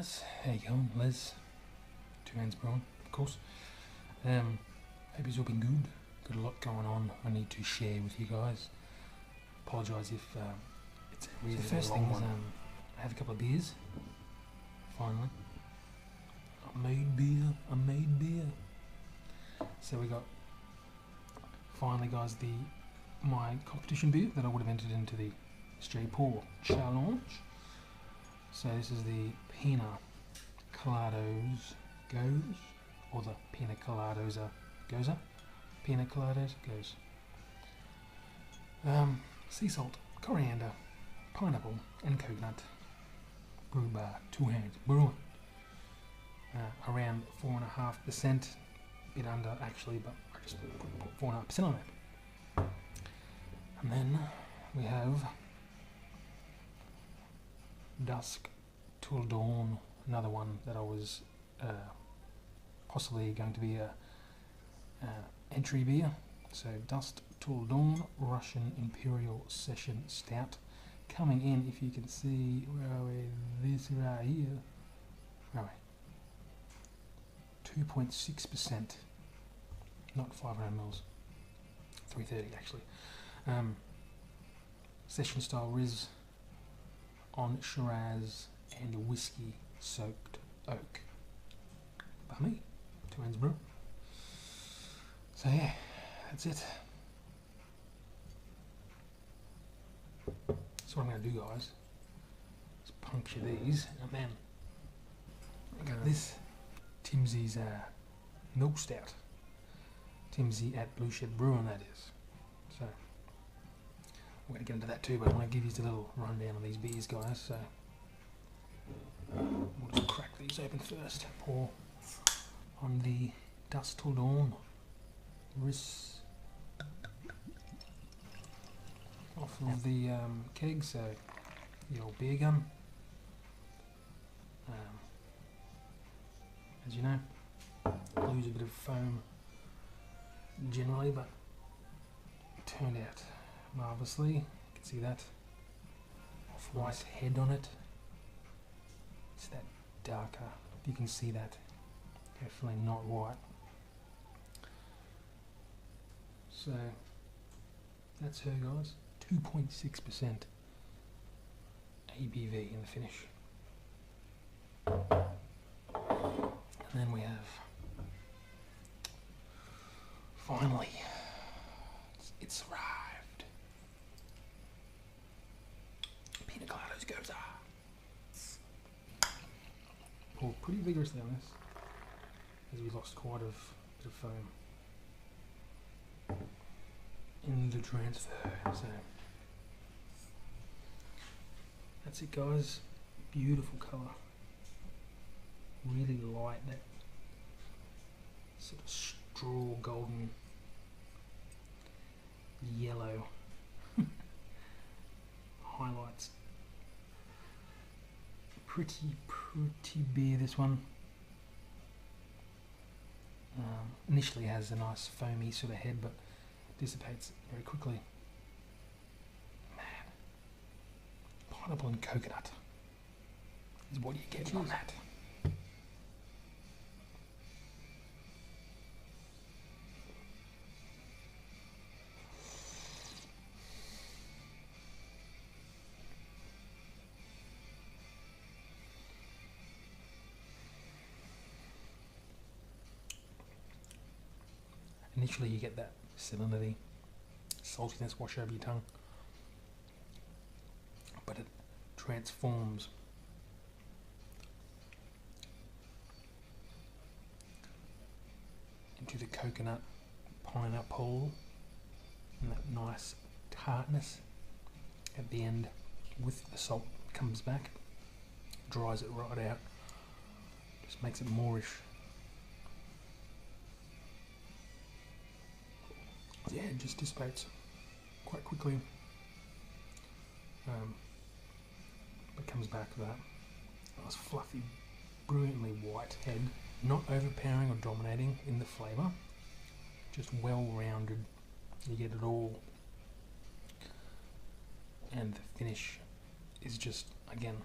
guys, how you going? Les, Two Hands Brewing, of course. Hope you've all been good. Got a lot going on I need to share with you guys. Apologise if it's a really long one. The first thing is I have a couple of beers. Finally. I made beer. So we got, finally guys, my competition beer that I would have entered into the Stray Pour Challenge. So this is the Pina Colados Goes, or the Pina Colados Goza. Pina Colados Goes. Sea salt, coriander, pineapple and coconut. Brewed by Two Hands Brewing. Around 4.5%, bit under actually, but I just put 4.5% on it. And then we have Dusk Till Dawn, another one that I was possibly going to be a entry beer. So Dusk Till Dawn Russian Imperial Session Stout, coming in, if you can see, where are we? This right here. Where are we? 2.6%, not 500 mils, 330 actually. Session style Riz on Shiraz and whiskey soaked oak by me, Two Hands Brew. So yeah, that's it. So what I'm going to do, guys, is puncture these, and then I got this Timmsy's Milk Stout. Timmsy at Blue Shed Brewing, that is. So we're going to get into that too, but I want to give you a little rundown of these beers, guys. So we'll just crack these open first. Pour on the Dusk Till Dawn Riz off of the keg, so the old beer gun. As you know, lose a bit of foam generally, but it turned out marvellously. You can see that off-white head on it. It's that darker. You can see that. Definitely not white. So that's her, guys. 2.6% ABV in the finish. And then we have, finally, it's arrived. Pina Colados Goza. Pulled pretty vigorously on this, as we lost quite a bit of foam in the transfer. So that's it, guys. Beautiful colour. Really light, that sort of straw golden yellow highlights. Pretty beer, this one. Initially has a nice foamy sort of head, but dissipates very quickly. Man, pineapple and coconut is what you get from that. Initially you get that salinity, saltiness wash over your tongue, but it transforms into the coconut, pineapple, and that nice tartness at the end with the salt comes back, dries it right out, just makes it moreish. Yeah, it just dissipates quite quickly. But comes back to that nice fluffy, brilliantly white head, not overpowering or dominating in the flavour, just well rounded. You get it all, and the finish is just, again,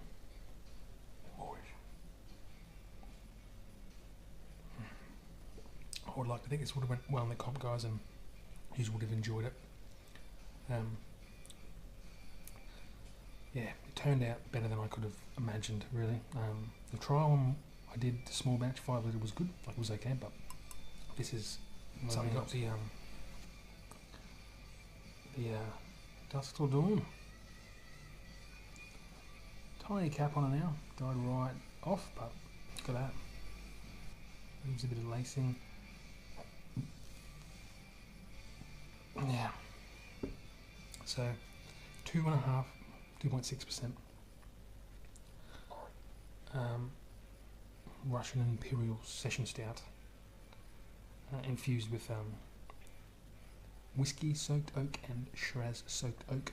moreish. would like to think this would have went well in the comp, guys, and you would have enjoyed it. Yeah, it turned out better than I could have imagined, really. The trial one I did, the small batch, 5 litre, was good, like it was okay, but this is something else. The Dusk Till Dawn. Tiny cap on it now, died right off, but look at that. Leaves a bit of lacing. Yeah. So 2.5, 2.6%. Russian Imperial Session Stout, infused with whiskey soaked oak and Shiraz soaked oak,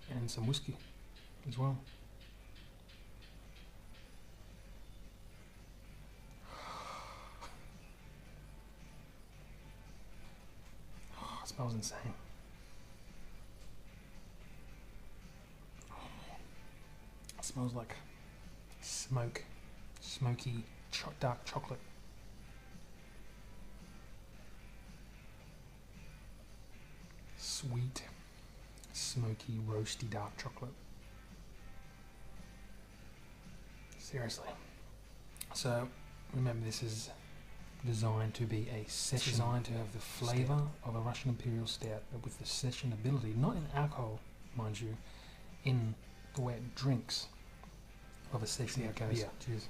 and some whiskey as well. Oh, it smells insane. It smells like smoky dark chocolate. Sweet, smoky, roasty dark chocolate. Seriously. So remember, this is designed to be a session. It's designed to have the flavour of a Russian Imperial Stout, but with the session ability, not in alcohol, mind you, in the way it drinks of a session beer. Cheers.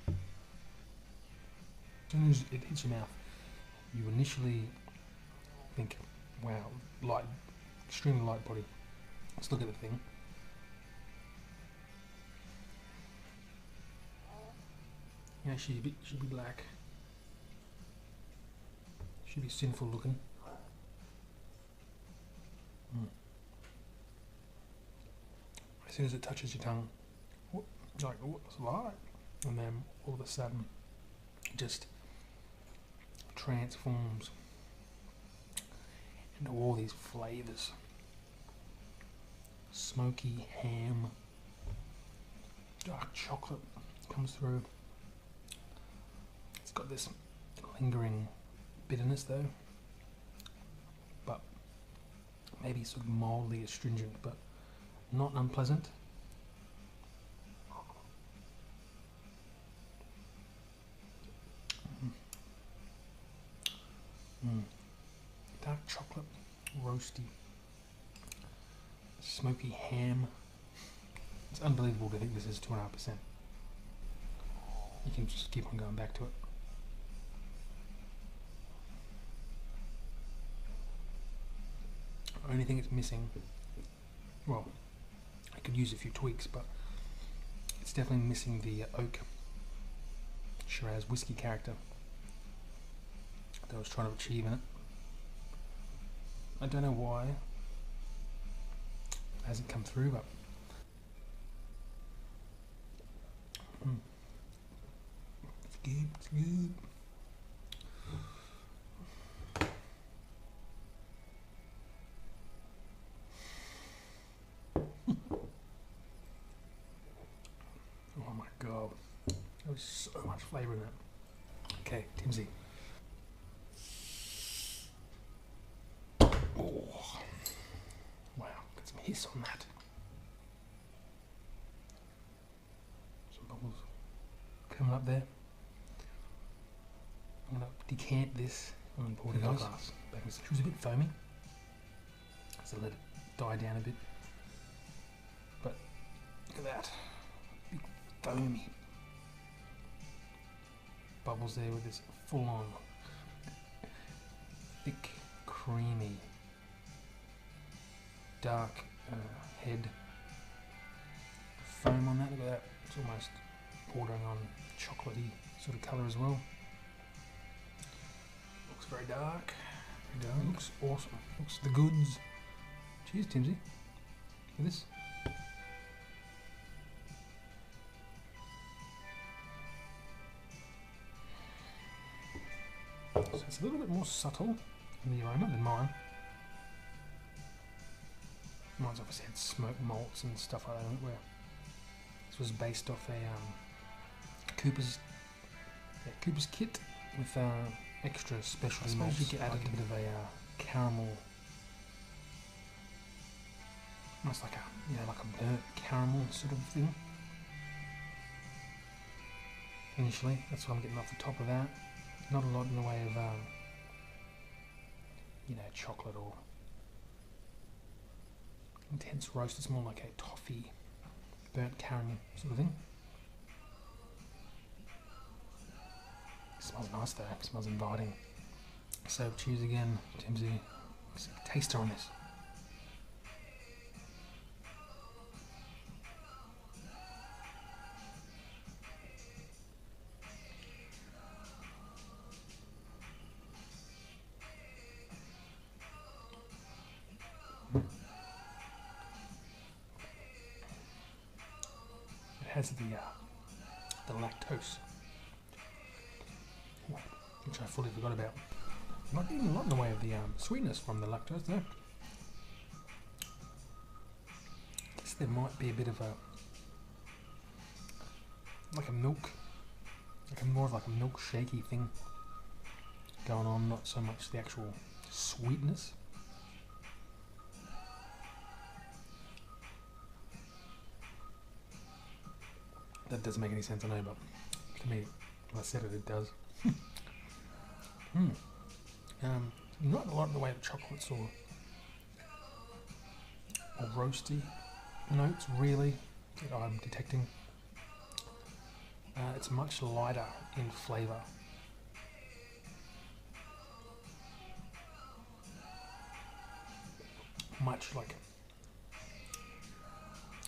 As soon as it hits your mouth, you initially think, wow, light, extremely light body. Let's look at the thing. Yeah, should be black. Should be sinful looking. As soon as it touches your tongue, like, what's light? And then all of a sudden, it just transforms into all these flavours. Smoky ham, dark chocolate comes through. It's got this lingering bitterness though, but maybe sort of mildly astringent, but not unpleasant. Dark chocolate, roasty, smoky ham. It's unbelievable to think this is 2.5%. You can just keep on going back to it. Only thing it's missing, well, I could use a few tweaks, but it's definitely missing the oak Shiraz whiskey character that I was trying to achieve in it. I don't know why it hasn't come through, but it's good, it's good. Oh my god, there was so much flavour in that. Okay, Timmsy. Oh, wow, got some hiss on that. Some bubbles coming up there. I'm going to decant this and pour it in a glass. She was a bit foamy, so let it die down a bit. But look at that, big foamy bubbles there with this full-on, thick, creamy, dark head foam on that. Look at that, it's almost bordering on chocolatey sort of colour as well. Looks very dark, very dark. Looks awesome, looks the goods. Cheers, Timmsy. Look at this. So it's a little bit more subtle in the aroma than mine. Mine's obviously had smoked malts and stuff like that, where this was based off a Cooper's Cooper's Kit with extra specialty malts. You get added a bit of a caramel, almost like a burnt caramel sort of thing. Initially, that's what I'm getting off the top of that. Not a lot in the way of chocolate or intense roast. It's more like a toffee, burnt caramel sort of thing. It smells nice though. It smells inviting. So cheers again, Timmsy. Taster on this. It has the lactose, which I fully forgot about. Not even a lot in the way of the sweetness from the lactose though. I guess there might be a bit of more of like a milkshakey thing going on, not so much the actual sweetness. That doesn't make any sense, I know, but to me, when I said it, it does. Not a lot in the way of chocolates or roasty notes, really, that I'm detecting. It's much lighter in flavour. Much like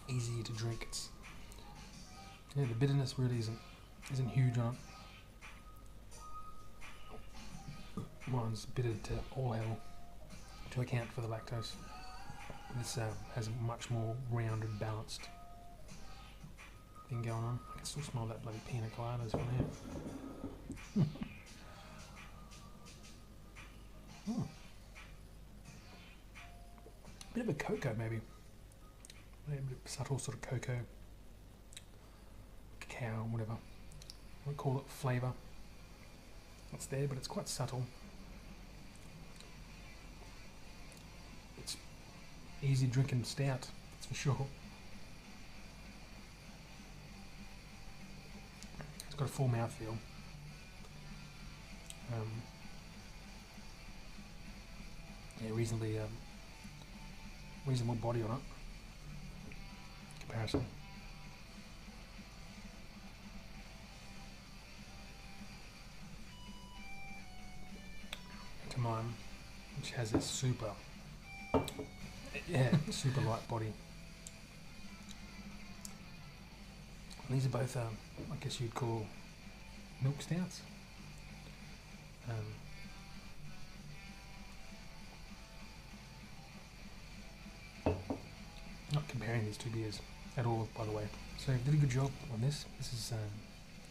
easier to drink. The bitterness really isn't huge on it. Mine's bitter to all hell to account for the lactose. This has a much more rounded, balanced thing going on. I can still smell that bloody pina coladas from there. Bit of a cocoa maybe. Maybe a bit of subtle sort of cocoa, cacao, whatever. I won't call it flavour. It's there, but it's quite subtle. It's easy drinking stout, that's for sure. It's got a full mouthfeel. Reasonable body on it. Comparison. To mine, which has a super light body. These are both, I guess you'd call milk stouts. Not comparing these two beers at all, by the way. So you did a good job on this. This is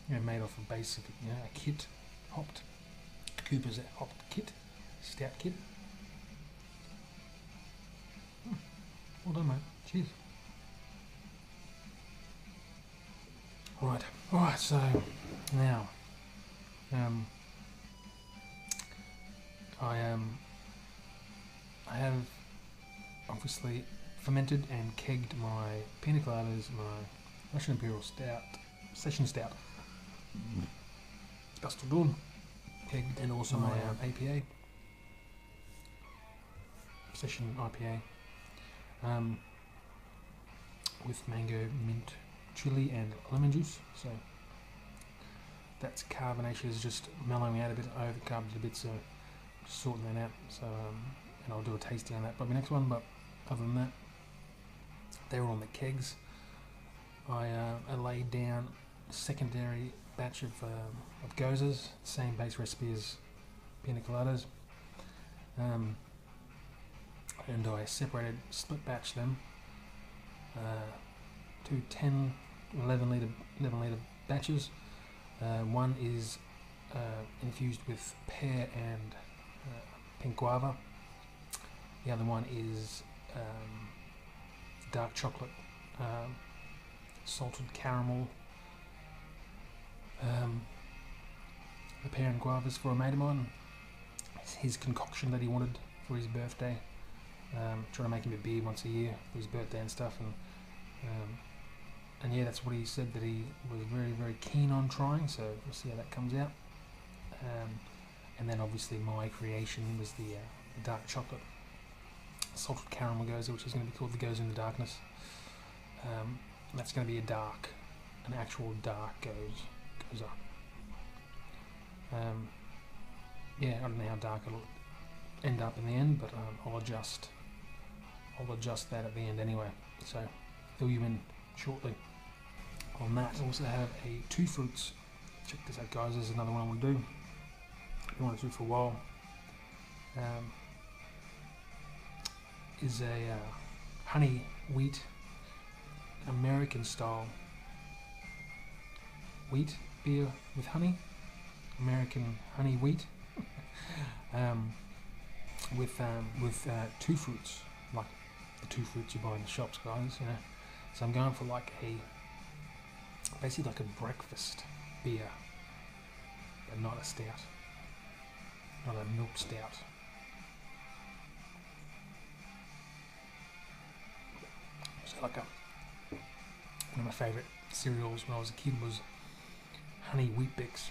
made off a base of a kit, hopped. Cooper's hopped kit, stout kit. Well done, mate. Cheers. Right. Alright, so now I have obviously fermented and kegged my pina coladas, my Russian Imperial Stout, Session Stout, Dusted Dawn, kegged, and also my APA, Session IPA, with mango, mint, chili and lemon juice. So that's carbonation is just mellowing out a bit, overcarbed a bit, so just sorting that out. So and I'll do a tasting on that probably next one, but other than that, they were on the kegs. I laid down a secondary batch of gozas, same base recipe as pina coladas, and I split batch them, to 11 litre batches. One is infused with pear and pink guava. The other one is dark chocolate, salted caramel, a pear and guavas for a mate of mine. It's his concoction that he wanted for his birthday. Trying to make him a beer once a year for his birthday and stuff, and yeah, that's what he said that he was very, very keen on trying, so we'll see how that comes out. And then obviously my creation was the dark chocolate salted caramel goza, which is going to be called the Goza in the Darkness. That's going to be an actual dark goza. Yeah, I don't know how dark it'll end up in the end, but I'll adjust that at the end anyway, so fill you in shortly on that. I also have a 2 fruits. Check this out, guys. There's another one I want to do. I wanted to do for a while. Is a honey wheat American style wheat beer with honey, American honey wheat, with 2 fruits, like the 2 fruits you buy in the shops, guys. You know, so I'm going for like basically like a breakfast beer, but not a stout, not a milk stout. So like one of my favourite cereals when I was a kid was honey Wheat Bix,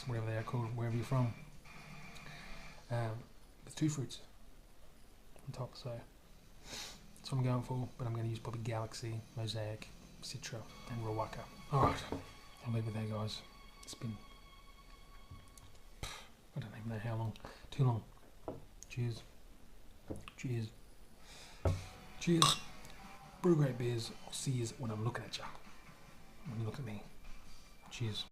whatever they are called, wherever you're from, with 2 fruits on top. So that's what I'm going for, but I'm going to use probably Galaxy, Mosaic, Citra, and Rawaka. Alright, I'll leave it there, guys. It's been, I don't even know how long. Too long. Cheers. Cheers. Cheers. Brew great beers. I'll see you when I'm looking at you. When you look at me. Cheers.